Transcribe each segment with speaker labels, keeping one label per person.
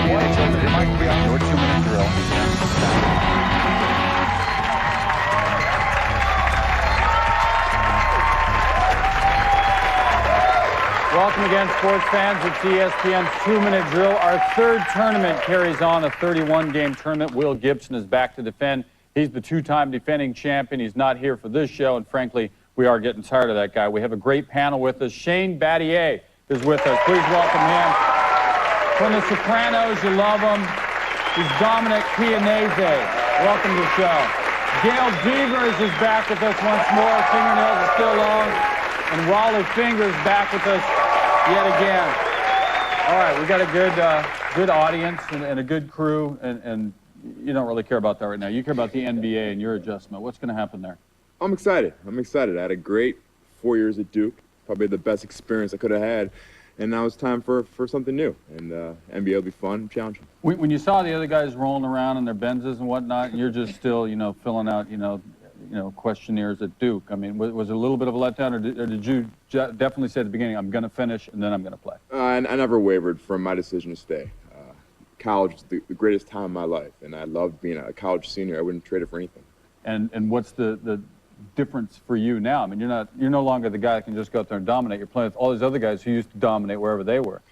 Speaker 1: Your 2-minute drill begins now. Welcome again, sports fans. It's ESPN's 2-minute drill. Our third tournament carries on, a 31-game tournament. Will Gibson is back to defend. He's the two-time defending champion. He's not here for this show, and frankly, we are getting tired of that guy. We have a great panel with us. Shane Battier is with us. Please welcome him. From The Sopranos, you love him. He's Dominic Chianese. Welcome to the show. Gail Devers is back with us once more. Fingernails are still long. And Raleigh Fingers back with us yet again. All right, we got a good audience and a good crew, and you don't really care about that right now. You care about the NBA and your adjustment. What's going to happen there?
Speaker 2: I'm excited. I had a great 4 years at Duke, probably the best experience I could have had, and now it's time for something new. And NBA will be fun, challenging.
Speaker 1: When you saw the other guys rolling around in their Benzes and whatnot, and you're just still, filling out, questionnaires at Duke. I mean, was it a little bit of a letdown, or did you definitely say at the beginning, I'm going to finish and then I'm going to play?
Speaker 2: I never wavered from my decision to stay. College was the greatest time of my life, and I loved being a college senior. I wouldn't trade it for anything.
Speaker 1: And what's the difference for you now? I mean, you're no longer the guy that can just go out there and dominate. You're playing with all these other guys who used to dominate wherever they were.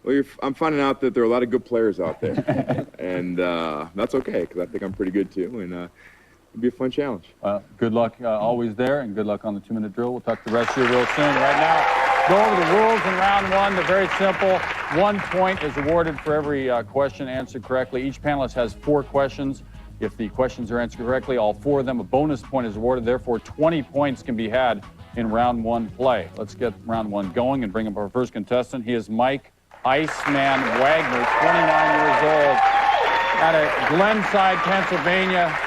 Speaker 2: Well, I'm finding out that there are a lot of good players out there, and that's okay, because I think I'm pretty good too, and it'll be a fun challenge.
Speaker 1: Good luck always there, and good luck on the 2-minute drill. We'll talk to the rest of you real soon. Right now, go over the rules in round one. They're very simple. 1 point is awarded for every question answered correctly. Each panelist has 4 questions. If the questions are answered correctly, all 4 of them, a bonus point is awarded. Therefore, 20 points can be had in round one play. Let's get round one going and bring up our first contestant. He is Mike Iceman Wagner, 29 years old, out of Glenside, Pennsylvania,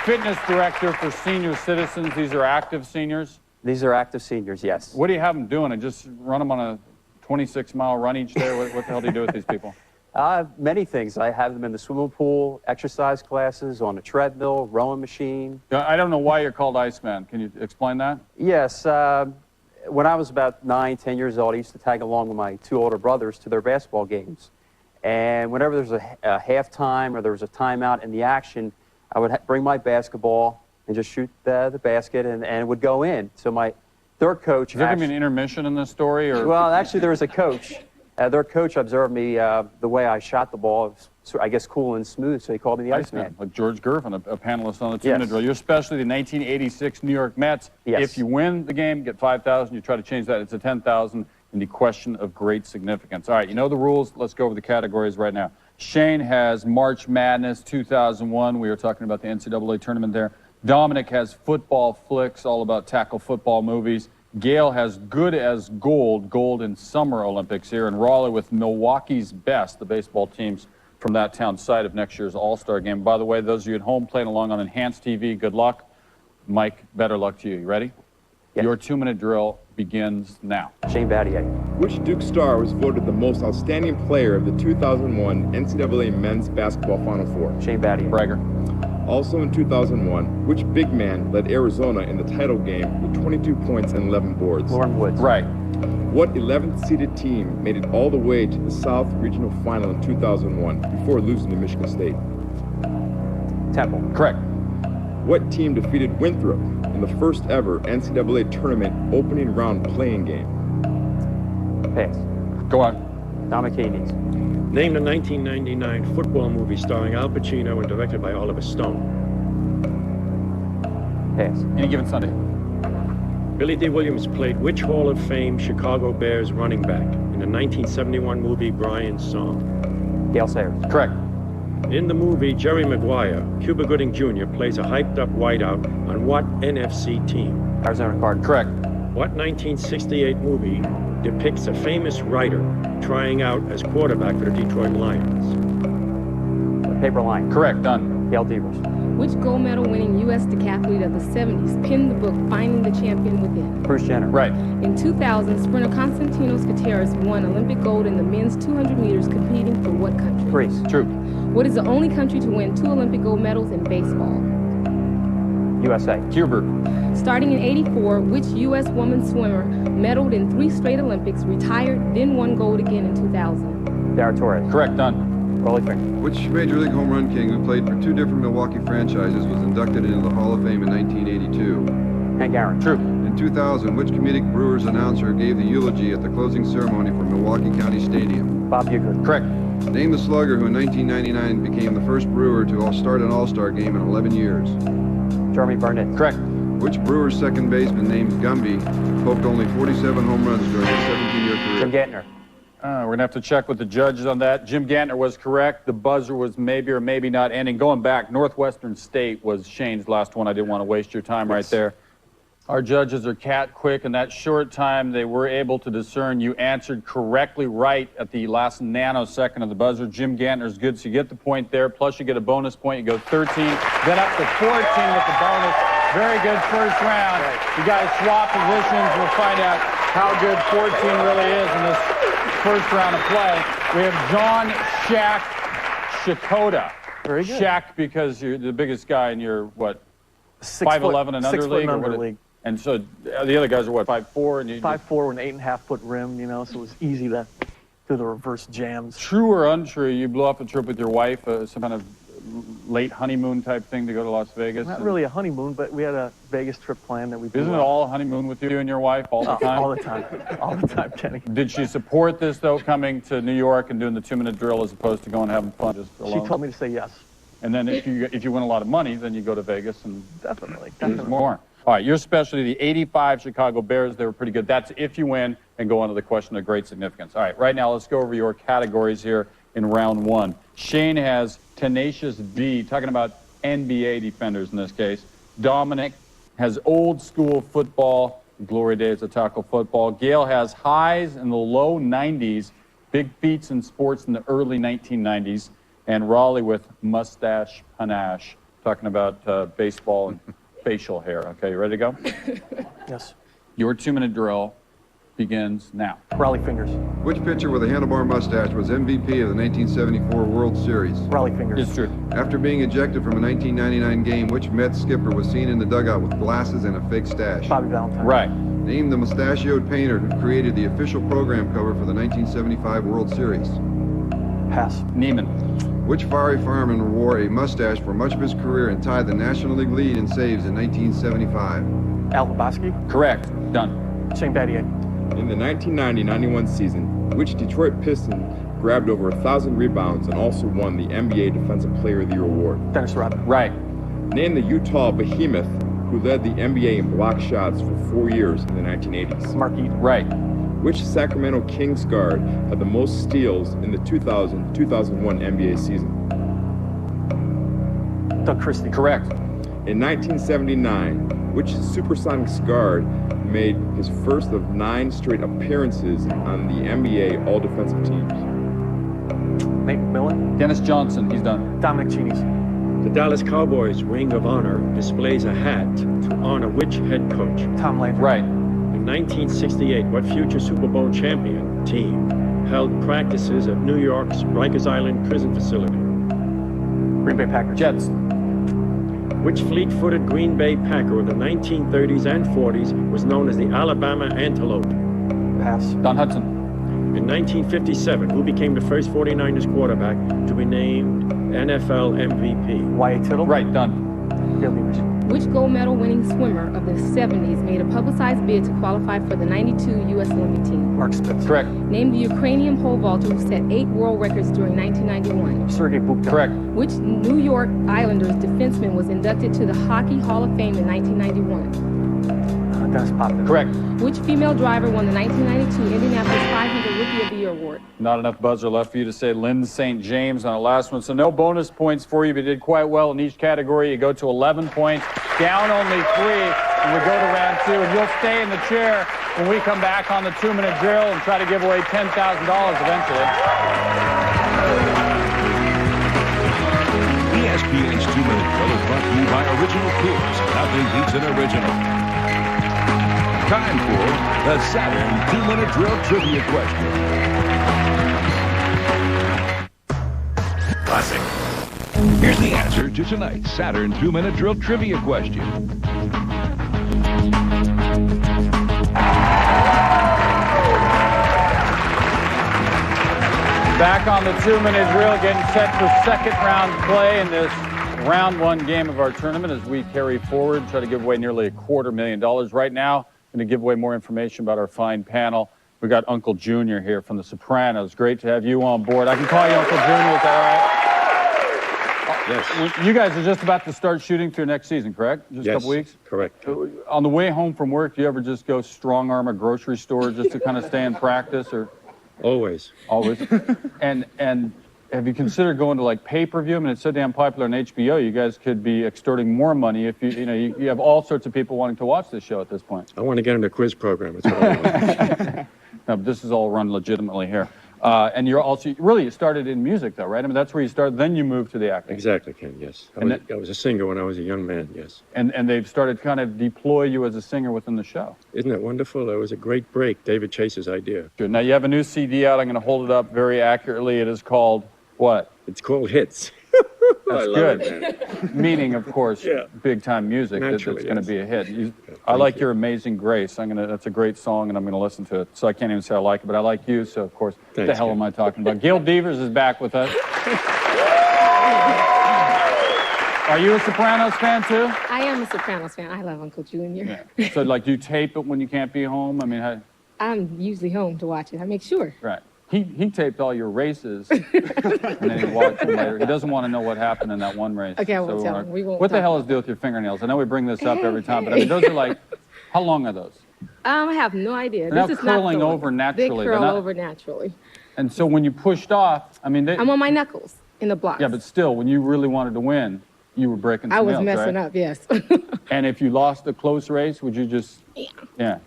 Speaker 1: fitness director for senior citizens. These are active seniors?
Speaker 3: These are active seniors, yes.
Speaker 1: What do you have them doing? And just run them on a 26-mile run each day? What the hell do you do with these people?
Speaker 3: Many things. I have them in the swimming pool, exercise classes, on a treadmill, rowing machine.
Speaker 1: I don't know why you're called Iceman. Can you explain that?
Speaker 3: Yes. When I was about 9, 10 years old, I used to tag along with my 2 older brothers to their basketball games. And whenever there was a halftime or there was a timeout in the action, I would bring my basketball and just shoot the basket, and it would go in. So my third coach...
Speaker 1: Is there going to be an intermission in this story? Or?
Speaker 3: Well, actually, there was a coach. Their coach observed me, the way I shot the ball, I guess cool and smooth, so he called me the Iceman.
Speaker 1: Like George Gervin, a panelist on the 2-minute drill. You're especially the 1986 New York Mets.
Speaker 3: Yes.
Speaker 1: If you win the game, get $5,000. You try to change that, it's a $10,000 in the question of great significance. All right, you know the rules. Let's go over the categories right now. Shane has March Madness 2001. We were talking about the NCAA tournament there. Dominic has football flicks, all about tackle football movies. Gail has Good as Gold in Summer Olympics here, and Raleigh with Milwaukee's Best, the baseball teams from that town site of next year's All-Star game. By the way, those of you at home playing along on Enhanced TV, good luck. Mike, better luck to you. You ready?
Speaker 3: Yes.
Speaker 1: Your 2-minute drill begins now.
Speaker 3: Shane Battier.
Speaker 2: Which Duke star was voted the most outstanding player of the 2001 NCAA Men's Basketball Final Four?
Speaker 3: Shane Battier.
Speaker 1: Bragger.
Speaker 2: Also in 2001, which big man led Arizona in the title game with 22 points and 11 boards?
Speaker 3: Lauren Woods.
Speaker 1: Right.
Speaker 2: What 11th seeded team made it all the way to the South Regional Final in 2001 before losing to Michigan State?
Speaker 3: Temple.
Speaker 1: Correct.
Speaker 2: What team defeated Winthrop in the first ever NCAA tournament opening round playing game?
Speaker 3: Pass.
Speaker 1: Go on.
Speaker 3: Dominic Chianese.
Speaker 4: Name the 1999 football movie starring Al Pacino and directed by Oliver Stone.
Speaker 3: Pass.
Speaker 1: Any given Sunday.
Speaker 4: Billy D. Williams played which Hall of Fame Chicago Bears running back in the 1971 movie Brian's Song?
Speaker 3: Dale Sayers.
Speaker 1: Correct.
Speaker 4: In the movie Jerry Maguire, Cuba Gooding Jr. plays a hyped-up wideout on what NFC team?
Speaker 3: Arizona Cardinals.
Speaker 1: Correct.
Speaker 4: What 1968 movie depicts a famous writer trying out as quarterback for the Detroit Lions?
Speaker 3: Paper Lion.
Speaker 1: Correct. Done.
Speaker 3: Gail Devers.
Speaker 5: Which gold medal winning U.S. decathlete of the 70s penned the book Finding the Champion Within?
Speaker 3: Bruce Jenner.
Speaker 1: Right.
Speaker 5: In 2000, sprinter Konstantinos Gutierrez won Olympic gold in the men's 200 meters competing for what country?
Speaker 3: Greece.
Speaker 1: True.
Speaker 5: What is the only country to win 2 Olympic gold medals in baseball?
Speaker 3: USA.
Speaker 1: Huber.
Speaker 5: Starting in '84, which U.S. woman swimmer medaled in 3 straight Olympics, retired, then won gold again in 2000?
Speaker 3: Dara Torres.
Speaker 1: Correct. Done.
Speaker 3: Rolly finger.
Speaker 6: Which Major League home run king who played for 2 different Milwaukee franchises was inducted into the Hall of Fame in 1982?
Speaker 3: Hank Aaron.
Speaker 1: True.
Speaker 6: In 2000, which comedic Brewers announcer gave the eulogy at the closing ceremony for Milwaukee County Stadium?
Speaker 3: Bob Uecker.
Speaker 1: Correct.
Speaker 6: Name the slugger who in 1999 became the first Brewer to start an All-Star game in 11 years.
Speaker 3: Jeremy Burnett.
Speaker 1: Correct.
Speaker 6: Which Brewers second baseman named Gumby poked only 47 home runs during his 17-year career?
Speaker 3: Jim Gantner.
Speaker 1: We're going to have to check with the judges on that. Jim Gantner was correct. The buzzer was maybe or maybe not ending. Going back, Northwestern State was Shane's last one. I didn't want to waste your time right there. Our judges are cat quick. In that short time, they were able to discern you answered correctly right at the last nanosecond of the buzzer. Jim Gantner's good, so you get the point there. Plus, you get a bonus point. You go 13, then up to 14 with the bonus. Very good first round. You guys swap positions. We'll find out how good 14 really is in this first round of play. We have John Shaq Shakota.
Speaker 3: Very good.
Speaker 1: Shaq because you're the biggest guy in your, what,
Speaker 7: 6'11"
Speaker 1: 5'11" and under
Speaker 7: 6 foot
Speaker 1: league?
Speaker 7: and
Speaker 1: or
Speaker 7: under
Speaker 1: what
Speaker 7: league.
Speaker 1: And so the other guys are what, 5'4"? And you
Speaker 7: 5'4" with an 8.5 foot rim, you know, so it was easy to do the reverse jams.
Speaker 1: True or untrue, you blew off a trip with your wife, some kind of late honeymoon type thing to go to Las Vegas?
Speaker 7: Not really a honeymoon, but we had a Vegas trip planned that we
Speaker 1: Isn't it all honeymoon with you and your wife all the time?
Speaker 7: All the time. All the time, Kenny.
Speaker 1: Did she support this, though, coming to New York and doing the 2-minute drill as opposed to going and having fun just alone?
Speaker 7: She told me to say yes.
Speaker 1: And then if you win a lot of money, then you go to Vegas and
Speaker 7: Definitely.
Speaker 1: there's
Speaker 7: Definitely.
Speaker 1: more. All right, your specialty, the 85 Chicago Bears, they were pretty good. That's if you win, and go on to the question of great significance. All right, right now let's go over your categories here in round one. Shane has Tenacious D, talking about NBA defenders in this case. Dominic has old school football, glory days of tackle football. Gail has highs in the low 90s, big feats in sports in the early 1990s. And Raleigh with mustache panache, talking about baseball and facial hair. Okay, you ready to go?
Speaker 7: Yes.
Speaker 1: Your 2-minute drill begins now.
Speaker 7: Raleigh fingers.
Speaker 6: Which pitcher with a handlebar mustache was MVP of the 1974 World Series?
Speaker 7: Raleigh fingers.
Speaker 1: It's true.
Speaker 6: After being ejected from a 1999 game, which Mets skipper was seen in the dugout with glasses and a fake stash?
Speaker 7: Bobby Valentine.
Speaker 1: Right.
Speaker 6: Name the mustachioed painter who created the official program cover for the 1975 World Series.
Speaker 7: Pass.
Speaker 1: Neiman.
Speaker 6: Which fiery fireman wore a mustache for much of his career and tied the National League lead in saves in 1975?
Speaker 7: Al Labosky.
Speaker 1: Correct. Done.
Speaker 7: Shane Battier.
Speaker 2: In the 1990-91 season, which Detroit Piston grabbed over 1,000 rebounds and also won the NBA Defensive Player of the Year award?
Speaker 7: Dennis Rodman.
Speaker 1: Right.
Speaker 2: Name the Utah Behemoth who led the NBA in block shots for 4 years in the 1980s.
Speaker 7: Mark Eaton.
Speaker 1: Right.
Speaker 2: Which Sacramento Kings guard had the most steals in the 2000-2001 NBA season?
Speaker 7: Doug Christie.
Speaker 1: Correct.
Speaker 2: In 1979, which Supersonics guard made his first of 9 straight appearances on the NBA All-Defensive teams?
Speaker 7: Nate McMillan.
Speaker 1: Dennis Johnson. He's done.
Speaker 7: Dominic Cheney's.
Speaker 4: The Dallas Cowboys Ring of Honor displays a hat to honor which head coach?
Speaker 7: Tom Landry.
Speaker 1: Right.
Speaker 4: In 1968, what future Super Bowl champion team held practices at New York's Rikers Island prison facility?
Speaker 7: Green Bay Packers.
Speaker 1: Jets.
Speaker 4: Which fleet-footed Green Bay Packer of the 1930s and 40s was known as the Alabama Antelope?
Speaker 7: Pass.
Speaker 1: Don Hudson.
Speaker 4: In 1957, who became the first 49ers quarterback to be named NFL MVP?
Speaker 7: Y.A. Tittle.
Speaker 1: Right. Done.
Speaker 7: Gil Beavers.
Speaker 5: Which gold medal winning swimmer of the 70s made a publicized bid to qualify for the 92 U.S. Olympic team?
Speaker 7: Mark Spitz.
Speaker 1: Correct.
Speaker 5: Name the Ukrainian pole vaulter who set 8 world records during 1991.
Speaker 7: Sergei Bubka.
Speaker 1: Correct.
Speaker 5: Which New York Islanders defenseman was inducted to the Hockey Hall of Fame in 1991?
Speaker 7: Dennis Potvin.
Speaker 1: Correct.
Speaker 5: Which female driver won the 1992 Indianapolis 500 Rookie of the Year award?
Speaker 1: Not enough buzzer left for you to say Lynn St. James on the last one. So no bonus points for you, but you did quite well in each category. You go to 11 points, down only 3, and we go to round 2. And you'll stay in the chair when we come back on the 2-minute drill and try to give away $10,000 eventually.
Speaker 8: ESPN's 2-minute drill is brought to you by Original Coors. Nothing beats an original. Time for the Saturn 2-minute drill trivia question. Classic. Here's the answer to tonight's Saturn 2-minute drill trivia question.
Speaker 1: Back on the 2-minute drill, getting set for second round play in this round one game of our tournament as we carry forward, try to give away nearly $250,000. Right now, I'm going to give away more information about our fine panel. We got Uncle Junior here from The Sopranos. Great to have you on board. I can call you Uncle Junior, is that all right?
Speaker 4: Yes.
Speaker 1: You guys are just about to start shooting for your next season, correct? Just a couple weeks?
Speaker 4: Correct.
Speaker 1: On the way home from work, do you ever just go strong arm a grocery store just to kind of stay in practice, or?
Speaker 4: Always.
Speaker 1: Always. And have you considered going to like pay-per-view? I mean, it's so damn popular on HBO. You guys could be extorting more money if you have all sorts of people wanting to watch this show at this point.
Speaker 4: I want to get in a quiz program. That's what I want.
Speaker 1: No, but this is all run legitimately here. And you're also, really, you started in music, though, right? I mean, that's where you started. Then you moved to the acting.
Speaker 4: Exactly, Ken, yes. I was a singer when I was a young man, yes.
Speaker 1: And they've started kind of deploy you as a singer within the show.
Speaker 4: Isn't that wonderful? That was a great break. David Chase's idea.
Speaker 1: Good. Now, you have a new CD out. I'm going to hold it up very accurately. It is called what?
Speaker 4: It's called Hits.
Speaker 1: That's good. Meaning, of course, big-time music that's going to be a hit. I like your Amazing Grace. That's a great song, and I'm going to listen to it. So I can't even say I like it, but I like you, so of course, what the hell am I talking about? Gail Devers is back with us. Are you a Sopranos fan, too?
Speaker 5: I am a Sopranos fan. I love Uncle Junior.
Speaker 1: Yeah. So, like, do you tape it when you can't be home? I mean,
Speaker 5: I'm usually home to watch it. I make sure.
Speaker 1: Right. He taped all your races, and then he watched them later. He doesn't want to know what happened in that one race.
Speaker 5: Okay, I won't tell him. We won't.
Speaker 1: What the hell is the deal with your fingernails? I know we bring this up every time, but I mean, those are like, how long are those?
Speaker 5: I have no idea.
Speaker 1: They're
Speaker 5: this is
Speaker 1: curling
Speaker 5: not
Speaker 1: over naturally.
Speaker 5: They curl over naturally.
Speaker 1: And so when you pushed off, I mean,
Speaker 5: I'm on my knuckles in the blocks.
Speaker 1: Yeah, but still, when you really wanted to win, you were breaking some nails,
Speaker 5: I was messing
Speaker 1: right?
Speaker 5: up, yes.
Speaker 1: And if you lost a close race, would you just? Yeah.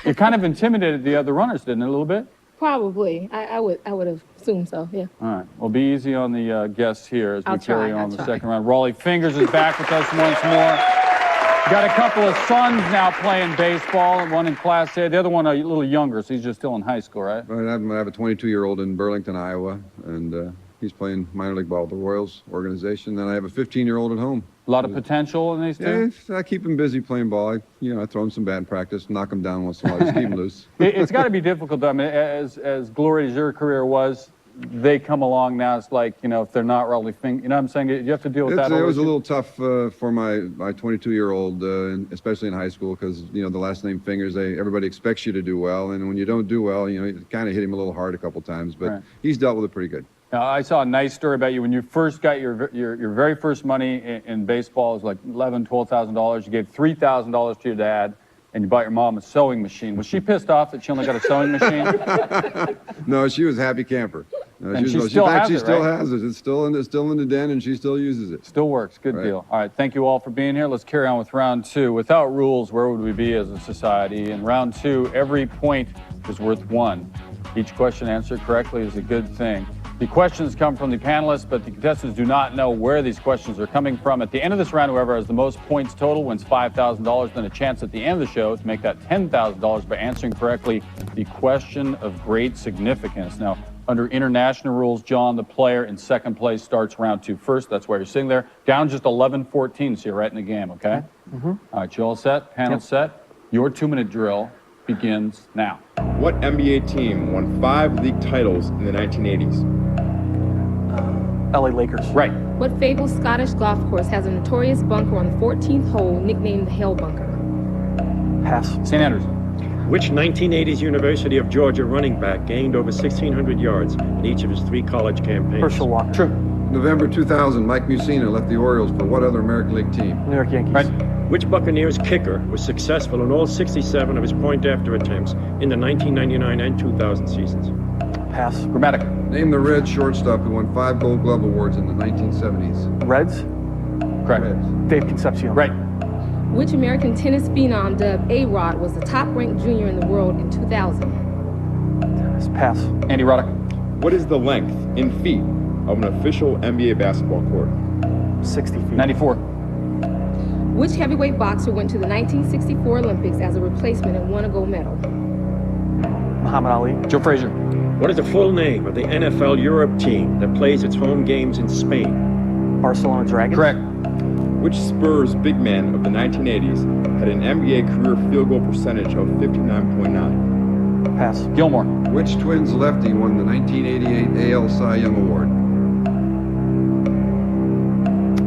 Speaker 1: You kind of intimidated the other runners, didn't it, a little bit?
Speaker 5: Probably. I would have assumed so, yeah.
Speaker 1: All right. Well, be easy on the guests here as we carry on the
Speaker 5: try.
Speaker 1: second round. Rolly Fingers is back with us once more. Got a couple of sons now playing baseball, one in Class A, the other one a little younger, so he's just still in high school, right?
Speaker 6: I have a 22-year-old in Burlington, Iowa, and he's playing minor league ball with the Royals organization. Then I have a 15-year-old at home.
Speaker 1: A lot of potential in these two?
Speaker 6: Yeah, I keep him busy playing ball. I throw him some bad practice, knock him down once in a while, just keep him loose.
Speaker 1: It's got to be difficult, though. I mean, as glorious as your career was, they come along now. It's like, if they're not Rolly Fingers, you know what I'm saying? You have to deal with that.
Speaker 6: It was a little tough for my 22-year-old, especially in high school, because, the last name Fingers, everybody expects you to do well. And when you don't do well, you kind of hit him a little hard a couple times. But he's dealt with it pretty good.
Speaker 1: Now, I saw a nice story about you. When you first got your very first money in baseball, it was like $11,000, $12,000. You gave $3,000 to your dad, and you bought your mom a sewing machine. Was she pissed off that she only got a sewing machine?
Speaker 6: No, she was a happy camper.
Speaker 1: And she still has it,
Speaker 6: She still has it. It's still in the den, and she still uses it.
Speaker 1: Still works. Good deal. All right, thank you all for being here. Let's carry on with round two. Without rules, where would we be as a society? In round two, every point is worth one. Each question answered correctly is a good thing. The questions come from the panelists, but the contestants do not know where these questions are coming from. At the end of this round, whoever has the most points total wins $5,000, then a chance at the end of the show to make that $10,000 by answering correctly the question of great significance. Now, under international rules, John, the player in second place, starts round two first. That's why you're sitting there. Down just 11-14, so you're right in the game, okay? Mm-hmm. All right, you all set? Panel set? Your 2-minute drill begins now.
Speaker 2: What NBA team won 5 league titles in the 1980s?
Speaker 7: LA Lakers.
Speaker 1: Right.
Speaker 5: What fabled Scottish golf course has a notorious bunker on the 14th hole nicknamed the Hell Bunker?
Speaker 7: Pass.
Speaker 1: St. Andrews.
Speaker 4: Which 1980s University of Georgia running back gained over 1,600 yards in each of his 3 college campaigns?
Speaker 7: Herschel Walker.
Speaker 1: True.
Speaker 6: November 2000, Mike Mussina left the Orioles for what other American League team?
Speaker 7: New York Yankees.
Speaker 1: Right.
Speaker 4: Which Buccaneers kicker was successful in all 67 of his point-after attempts in the 1999 and 2000 seasons?
Speaker 7: Pass.
Speaker 1: Grammatica.
Speaker 6: Name the Reds shortstop who won 5 Gold Glove awards in the 1970s.
Speaker 7: Reds.
Speaker 1: Correct.
Speaker 6: Reds.
Speaker 7: Dave Concepcion.
Speaker 1: Right.
Speaker 5: Which American tennis phenom dubbed A-Rod was the top-ranked junior in the world in 2000?
Speaker 7: Pass.
Speaker 1: Andy Roddick.
Speaker 2: What is the length in feet of an official NBA basketball court?
Speaker 7: 60 feet.
Speaker 1: 94.
Speaker 5: Which heavyweight boxer went to the 1964 Olympics as a replacement and won a gold medal?
Speaker 7: Muhammad Ali.
Speaker 1: Joe Frazier.
Speaker 4: What is the full name of the NFL Europe team that plays its home games in Spain?
Speaker 7: Barcelona Dragons.
Speaker 1: Correct.
Speaker 2: Which Spurs big man of the 1980s had an NBA career field goal percentage of 59.9?
Speaker 7: Pass.
Speaker 1: Gilmore.
Speaker 6: Which Twins lefty won the 1988 AL Cy Young Award?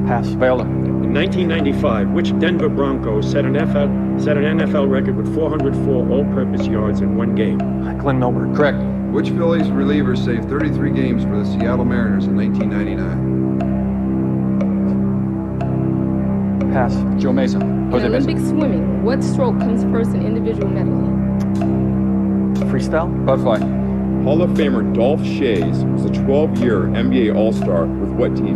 Speaker 7: Pass.
Speaker 1: Viola.
Speaker 4: In 1995, which Denver Bronco set an NFL record with 404 all-purpose yards in one game?
Speaker 7: Glenn Milberg.
Speaker 1: Correct.
Speaker 6: Which Phillies reliever saved 33 games for the Seattle Mariners in 1999?
Speaker 7: Pass.
Speaker 1: Joe Mesa.
Speaker 5: In
Speaker 1: Jose Mesa.
Speaker 5: Olympic swimming, what stroke comes first in individual medley?
Speaker 7: Freestyle.
Speaker 1: Butterfly.
Speaker 2: Hall of Famer Dolph Schayes was a 12-year NBA All-Star with what team?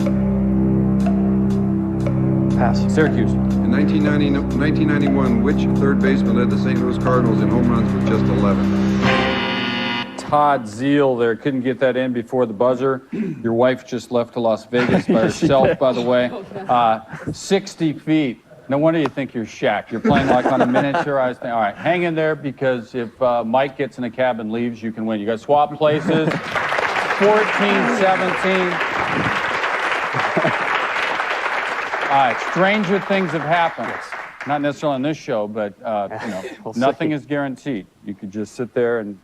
Speaker 7: Pass.
Speaker 1: Syracuse.
Speaker 6: In 1991, which third baseman led the St. Louis Cardinals in home runs with just 11?
Speaker 1: Todd Zeal there. Couldn't get that in before the buzzer. Your wife just left to Las Vegas by herself, by the way. 60 feet. No wonder you think you're Shaq. You're playing like on a miniaturized thing. All right, hang in there because if Mike gets in a cab and leaves, you can win. You got to swap places. 14-17. All right, stranger things have happened. Not necessarily on this show, but
Speaker 3: We'll
Speaker 1: nothing
Speaker 3: see.
Speaker 1: is guaranteed. You could just sit there and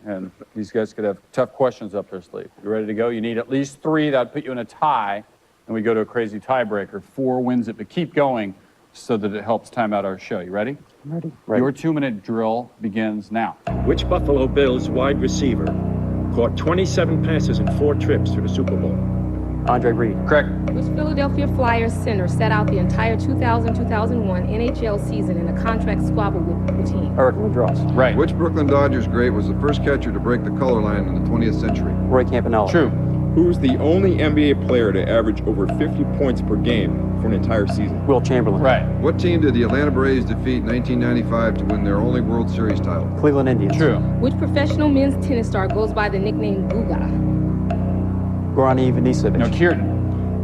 Speaker 1: these guys could have tough questions up their sleeve. You ready to go? You need at least 3. That would put you in a tie, and we go to a crazy tiebreaker. 4 wins it, but keep going so that it helps time out our show. You ready?
Speaker 3: Ready.
Speaker 1: Your 2-minute drill begins now.
Speaker 4: Which Buffalo Bills wide receiver caught 27 passes in 4 trips to the Super Bowl?
Speaker 3: Andre Reed.
Speaker 1: Correct.
Speaker 5: Which Philadelphia Flyers center sat out the entire 2000-2001 NHL season in a contract squabble with the team?
Speaker 3: Eric Lindros.
Speaker 1: Right.
Speaker 6: Which Brooklyn Dodgers great was the first catcher to break the color line in the 20th century?
Speaker 3: Roy Campanella.
Speaker 1: True.
Speaker 2: Who's the only NBA player to average over 50 points per game for an entire season?
Speaker 3: Will Chamberlain.
Speaker 1: Right.
Speaker 6: What team did the Atlanta Braves defeat in 1995 to win their only World Series title?
Speaker 3: Cleveland Indians.
Speaker 1: True.
Speaker 5: Which professional men's tennis star goes by the nickname Guga?
Speaker 3: Goran Ivanisevic.
Speaker 1: No, Kieran.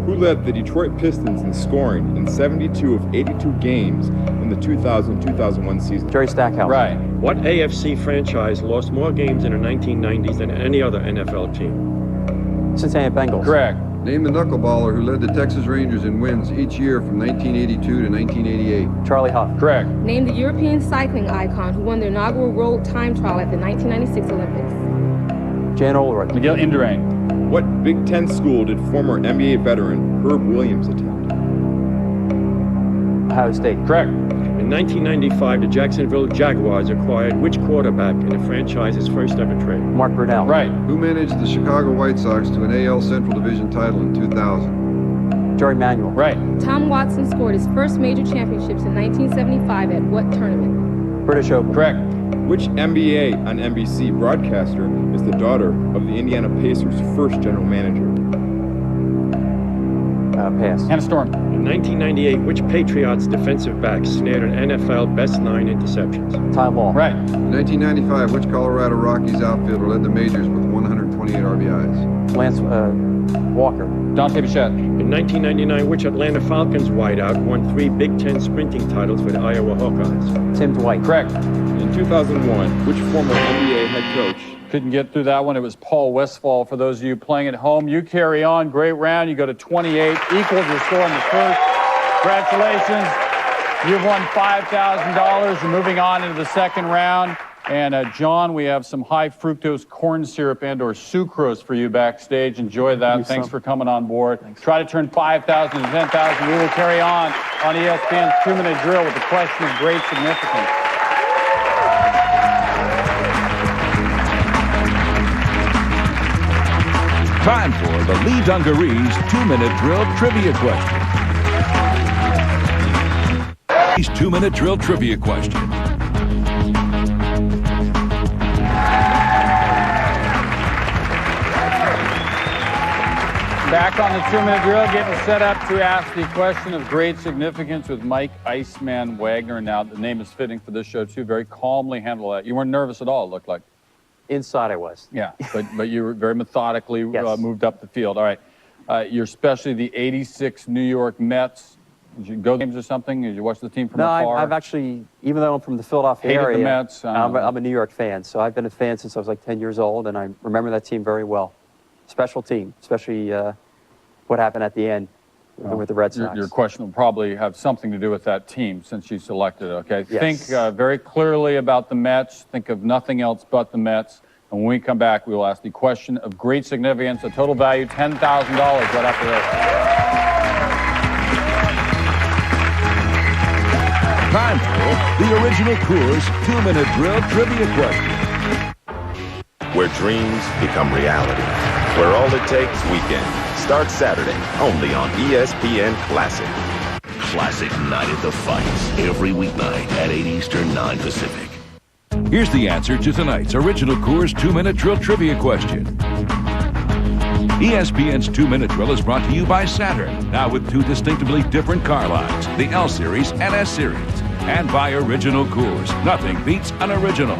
Speaker 2: Who led the Detroit Pistons in scoring in 72 of 82 games in the 2000-2001 season?
Speaker 3: Jerry Stackhouse.
Speaker 1: Right.
Speaker 4: What AFC franchise lost more games in the 1990s than any other NFL team?
Speaker 3: Cincinnati Bengals.
Speaker 1: Correct.
Speaker 6: Name the knuckleballer who led the Texas Rangers in wins each year from 1982 to 1988.
Speaker 3: Charlie Huff.
Speaker 1: Correct.
Speaker 5: Name the European cycling icon who won the inaugural road time trial at the 1996 Olympics.
Speaker 3: Jan Olerud.
Speaker 1: Miguel Indurain.
Speaker 2: What Big Ten school did former NBA veteran Herb Williams attend?
Speaker 3: Ohio State.
Speaker 1: Correct.
Speaker 4: In 1995, the Jacksonville Jaguars acquired which quarterback in the franchise's first ever trade?
Speaker 3: Mark Brunell.
Speaker 1: Right.
Speaker 6: Who managed the Chicago White Sox to an AL Central Division title in 2000?
Speaker 3: Jerry Manuel.
Speaker 1: Right.
Speaker 5: Tom Watson scored his first major championships in 1975 at what tournament?
Speaker 3: British Open.
Speaker 1: Correct.
Speaker 2: Which NBA on NBC broadcaster is the daughter of the Indiana Pacers' first general manager?
Speaker 3: Pass.
Speaker 1: Hannah Storm.
Speaker 4: In 1998, which Patriots defensive back snared an NFL best 9 interceptions?
Speaker 3: Ty Law.
Speaker 1: Right.
Speaker 6: In 1995, which Colorado Rockies outfielder led the majors with 128 RBIs?
Speaker 3: Lance Walker.
Speaker 1: Dante Bichette.
Speaker 4: In 1999, which Atlanta Falcons wideout won 3 Big Ten sprinting titles for the Iowa Hawkeyes?
Speaker 3: Tim Dwight.
Speaker 1: Correct.
Speaker 2: In 2001, which former NBA head coach?
Speaker 1: Couldn't get through that one. It was Paul Westphal. For those of you playing at home, you carry on. Great round. You go to 28, equals your score in the first. Congratulations. You've won $5,000. You're moving on into the second round. And John, we have some high fructose corn syrup and/or sucrose for you backstage. Enjoy that. Thanks for coming on board. Try to turn 5,000 to 10,000. We will carry on ESPN's 2-minute drill with a question of great significance.
Speaker 8: Time for the Lee Dungarees 2-minute drill trivia question. His 2-minute drill trivia question.
Speaker 1: Back on the 2-minute drill, getting set up to ask the question of great significance with Mike Iceman Wagner. Now, the name is fitting for this show, too. Very calmly handle that. You weren't nervous at all, it looked like.
Speaker 3: Inside I was.
Speaker 1: Yeah, but you were very methodically
Speaker 3: Yes.
Speaker 1: moved up the field. All right. You're especially the 86 New York Mets. Did you go to games or something? Did you watch the team from
Speaker 3: No,
Speaker 1: afar?
Speaker 3: I've actually, even though I'm from the Philadelphia
Speaker 1: Hated the
Speaker 3: area,
Speaker 1: Mets,
Speaker 3: I'm a New York fan. So I've been a fan since I was like 10 years old, and I remember that team very well. Special team, especially what happened at the end with the Red Sox.
Speaker 1: Your question will probably have something to do with that team since you selected it, okay?
Speaker 3: Yes.
Speaker 1: Think very clearly about the Mets. Think of nothing else but the Mets. And when we come back, we will ask the question of great significance, a total value $10,000 right after this.
Speaker 8: Time for the original Coors 2-minute drill trivia question.
Speaker 9: Where dreams become reality. Where all it takes weekend starts Saturday only on ESPN Classic.
Speaker 8: Classic Night at the Fights. Every weeknight at 8 Eastern, 9 Pacific. Here's the answer to tonight's original Coors 2-minute drill trivia question. ESPN's 2-minute drill is brought to you by Saturn, now with 2 distinctively different car lines, the L Series and S Series, and by Original Coors. Nothing beats an original.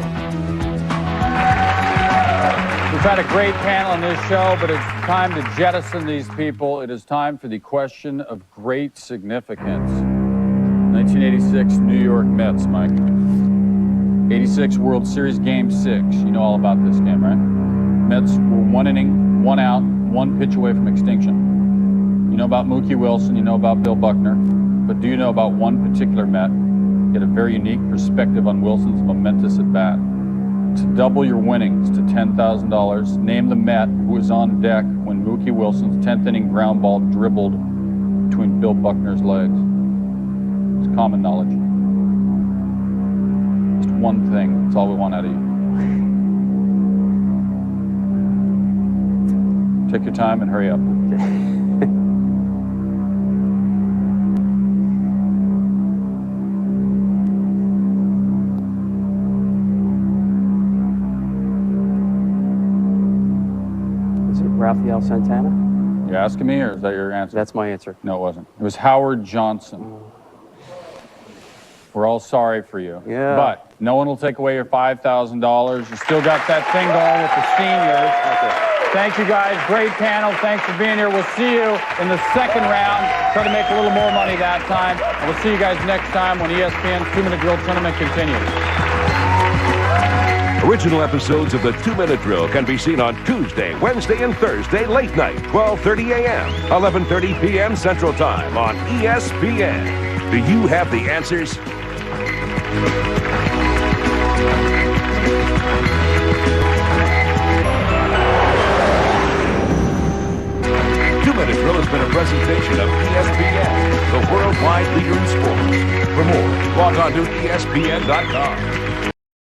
Speaker 1: We've had a great panel on this show, but it's time to jettison these people. It is time for the question of great significance. 1986 New York Mets, Mike. 86 World Series Game 6. You know all about this game, right? Mets were 1 inning, 1 out, 1 pitch away from extinction. You know about Mookie Wilson, you know about Bill Buckner, but do you know about one particular Met? Get a very unique perspective on Wilson's momentous at-bat. To double your winnings to $10,000, name the Met who was on deck when Mookie Wilson's 10th inning ground ball dribbled between Bill Buckner's legs. It's common knowledge. Just one thing. That's all we want out of you. Take your time and hurry up.
Speaker 3: Rafael Santana?
Speaker 1: You asking me, or is that your answer?
Speaker 3: That's my answer.
Speaker 1: No, it wasn't. It was Howard Johnson. We're all sorry for you.
Speaker 3: Yeah.
Speaker 1: But no one will take away your $5,000. You still got that thing going with the seniors.
Speaker 3: Okay.
Speaker 1: Thank you, guys. Great panel. Thanks for being here. We'll see you in the second round. Try to make a little more money that time. And we'll see you guys next time when ESPN's 2-minute drill tournament continues.
Speaker 8: Original episodes of the 2-minute drill can be seen on Tuesday, Wednesday, and Thursday late night, 12:30 a.m., 11:30 p.m. Central Time on ESPN. Do you have the answers? 2-minute drill has been a presentation of ESPN, the worldwide leader in sports. For more, log on to ESPN.com.